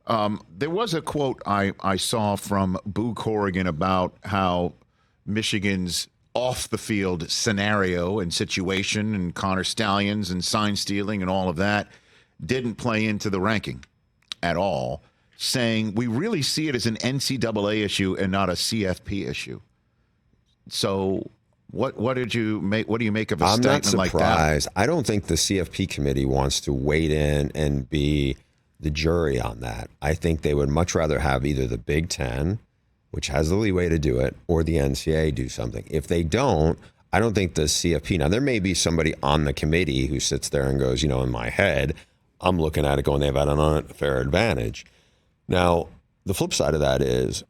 There was a quote I saw from Boo Corrigan about how Michigan's off-the-field scenario and situation and Connor Stallions and sign stealing and all of that didn't play into the ranking at all, saying we really see it as an NCAA issue and not a CFP issue. So what did you make? What do you make of a statement like that? I'm not surprised. I don't think the CFP committee wants to wade in and be the jury on that. I think they would much rather have either the Big Ten, which has the leeway to do it, or the NCAA do something. If they don't, I don't think the CFP, now there may be somebody on the committee who sits there and goes, in my head, I'm looking at it going, they've had an unfair advantage. Now, the flip side of that is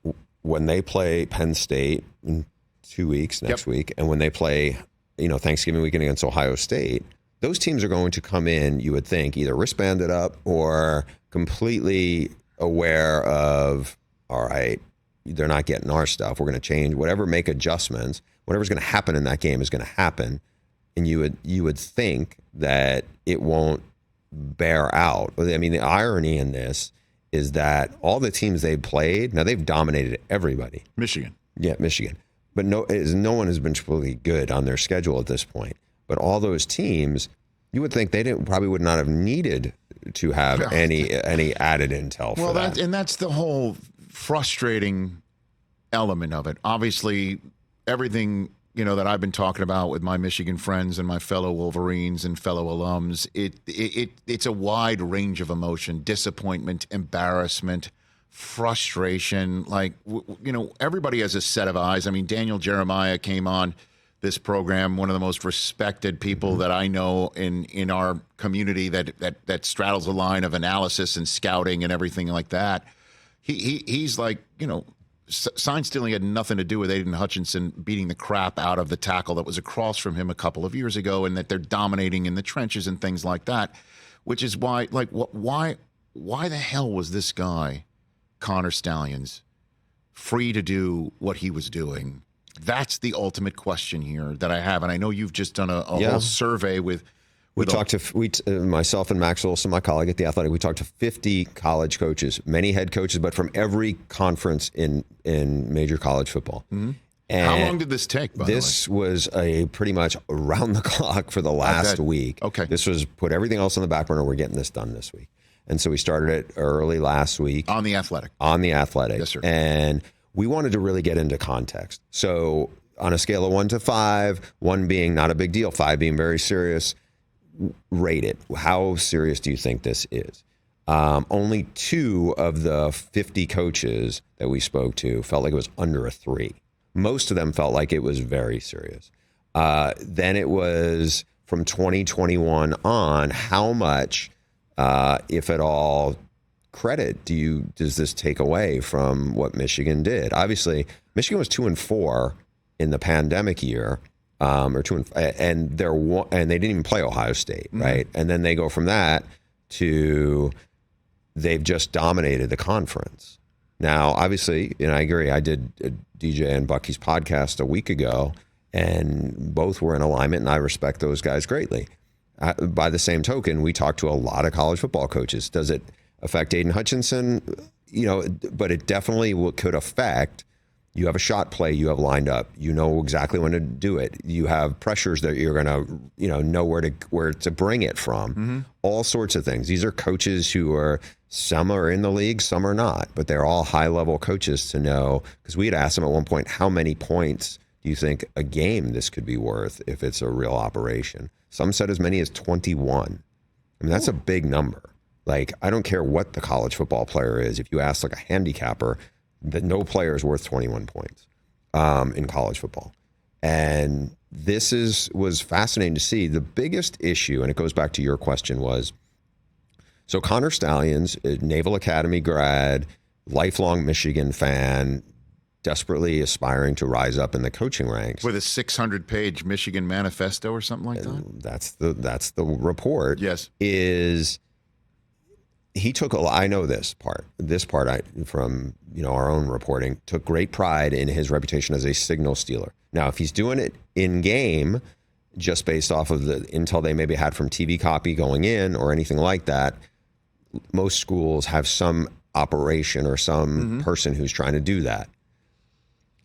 when they play Penn State in 2 weeks, next week, and when they play, Thanksgiving weekend against Ohio State, those teams are going to come in, you would think, either wristbanded up or completely aware of, all right, they're not getting our stuff. We're going to change whatever, make adjustments. Whatever's going to happen in that game is going to happen. And you would think that it won't bear out. I mean, the irony in this is that all the teams they've played, now they've dominated everybody. Michigan. Yeah, Michigan. But no one has been truly good on their schedule at this point. But all those teams, you would think they probably would not have needed to have any added intel for that. And that's the whole frustrating element of it. Obviously, everything that I've been talking about with my Michigan friends and my fellow Wolverines and fellow alums, it's a wide range of emotion: disappointment, embarrassment, frustration. Like, everybody has a set of eyes. I mean, Daniel Jeremiah came on this program, one of the most respected people that I know in our community that straddles the line of analysis and scouting and everything like that. He's like, sign stealing had nothing to do with Aiden Hutchinson beating the crap out of the tackle that was across from him a couple of years ago, and that they're dominating in the trenches and things like that, which is why, like, why the hell was this guy, Connor Stallions, free to do what he was doing? That's the ultimate question here that I have, and I know you've just done a whole survey with. We talked to myself and Max Olson, my colleague at The Athletic. We talked to 50 college coaches, many head coaches, but from every conference in major college football. Mm-hmm. And how long did this take? This was a pretty much around the clock for the last week. Okay, this was put everything else on the back burner. We're getting this done this week, and so we started it early last week on The Athletic. On The Athletic, yes, sir. And we wanted to really get into context. So on a scale of 1 to 5, 1 being not a big deal, 5 being very serious. Rate it. How serious do you think this is? Only 2 of the 50 coaches that we spoke to felt like it was under a 3. Most of them felt like it was very serious. Then it was from 2021 on, how much, if at all, credit does this take away from what Michigan did? Obviously, Michigan was 2-4 in the pandemic year. And they didn't even play Ohio State, right? Mm-hmm. And then they go from that to they've just dominated the conference. Now, obviously, I agree. I did DJ and Bucky's podcast a week ago, and both were in alignment, and I respect those guys greatly. By the same token, we talked to a lot of college football coaches. Does it affect Aiden Hutchinson? But it definitely could affect. You have a shot play you have lined up. You know exactly when to do it. You have pressures that you're going to, know where to bring it from. Mm-hmm. All sorts of things. These are coaches who are, some are in the league, some are not, but they're all high-level coaches to know. Because we had asked them at one point, how many points do you think a game this could be worth if it's a real operation? Some said as many as 21. I mean, that's a big number. Like, I don't care what the college football player is. If you ask like a handicapper, that no player is worth 21 points in college football. And this was fascinating to see. The biggest issue, and it goes back to your question, was, so Connor Stallions, Naval Academy grad, lifelong Michigan fan, desperately aspiring to rise up in the coaching ranks. With a 600-page Michigan manifesto or something like that? That's the report. Yes. He took I know this part from our own reporting, took great pride in his reputation as a signal stealer. Now, if he's doing it in game, just based off of the intel they maybe had from TV copy going in or anything like that, most schools have some operation or some person who's trying to do that.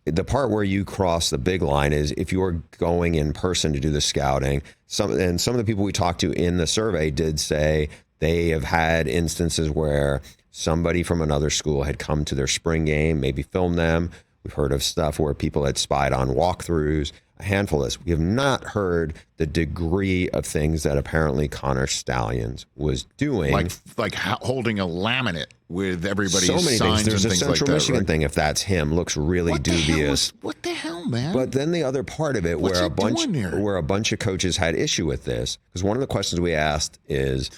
The part where you cross the big line is if you're going in person to do the scouting. Some of the people we talked to in the survey did say they have had instances where somebody from another school had come to their spring game, maybe filmed them. We've heard of stuff where people had spied on walkthroughs, a handful of this. We have not heard the degree of things that apparently Connor Stallions was doing. Like holding a laminate with everybody's so many signs things. There's and a things Central like that, Michigan right? thing, if that's him, looks really dubious. What the hell, man? But then the other part of it What's where he a bunch of coaches had issue with this, because one of the questions we asked is,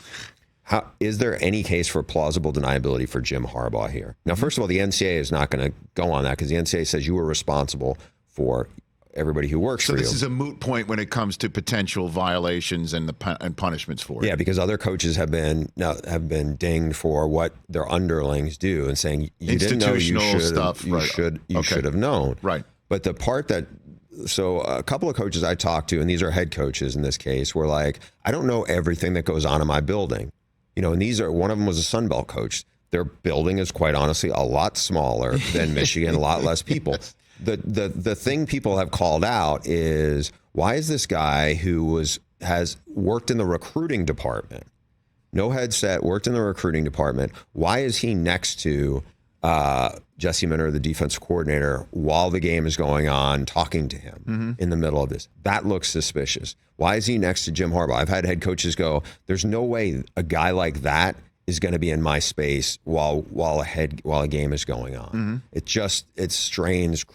is there any case for plausible deniability for Jim Harbaugh here? Now, first of all, the NCAA is not going to go on that because the NCAA says you were responsible for everybody who works for you. So this is a moot point when it comes to potential violations and and punishments for it. Yeah, because other coaches have been dinged for what their underlings do and saying you didn't know you should have known. Right. But the part that so a couple of coaches I talked to, and these are head coaches in this case, were like, I don't know everything that goes on in my building. You know, and one of them was a Sun Belt coach. Their building is quite honestly a lot smaller than Michigan, a lot less people. The thing people have called out is, why is this guy who has worked in the recruiting department, no headset, worked in the recruiting department, why is he next to Jesse Minter, the defensive coordinator, while the game is going on, talking to him in the middle of this? That looks suspicious. Why is he next to Jim Harbaugh? I've had head coaches go, there's no way a guy like that is going to be in my space while a game is going on. It strains,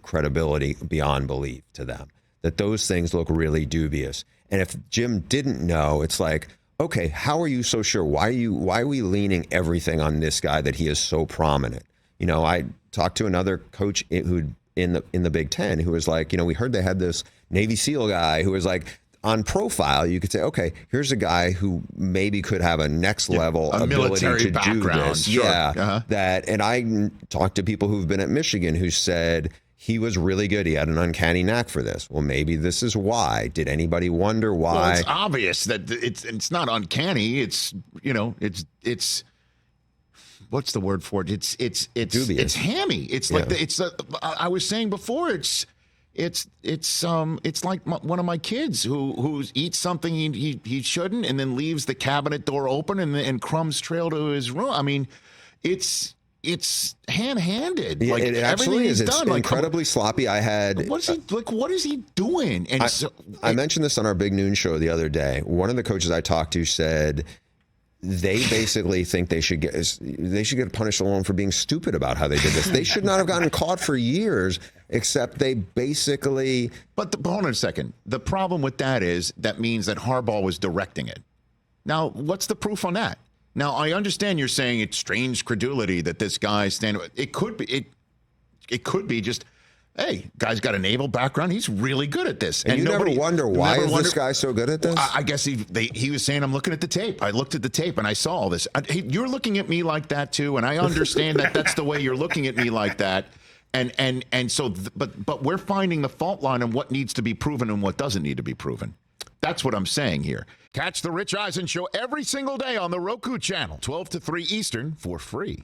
credibility beyond belief to them, that those things look really dubious. And if Jim didn't know, it's like, okay, how are you so sure? Why are we leaning everything on this guy that he is so prominent? You know, I talked to another coach who in the Big Ten who was like, we heard they had this Navy SEAL guy who was like, on profile, you could say, okay, here's a guy who maybe could have a next level ability to do this. Sure. Yeah, and I talked to people who've been at Michigan who said he was really good. He had an uncanny knack for this. Well, maybe this is why. Did anybody wonder why? Well, it's obvious that it's not uncanny. It's it's what's the word for it? It's dubious. It's hammy. It's like I was saying before. It's like one of my kids who eats something he shouldn't and then leaves the cabinet door open and crumbs trail to his room. I mean, it's ham-handed. Yeah, like it absolutely is. It's done. incredibly sloppy. I had what is he doing? And I mentioned this on our Big Noon show the other day. One of the coaches I talked to said they basically think they should get punished alone for being stupid about how they did this. They should not have gotten caught for years, except they basically. But hold on a second. The problem with that is that means that Harbaugh was directing it. Now, what's the proof on that? Now, I understand you're saying it's strange credulity that this guy It could be. It could be just. Hey, guy's got a naval background. He's really good at this. And you never wonder why is this guy so good at this? I guess he was saying, I'm looking at the tape. I looked at the tape and I saw all this. You're looking at me like that too, and I understand that that's the way you're looking at me like that. And so, but we're finding the fault line on what needs to be proven and what doesn't need to be proven. That's what I'm saying here. Catch the Rich Eisen Show every single day on the Roku channel, 12 to 3 Eastern, for free.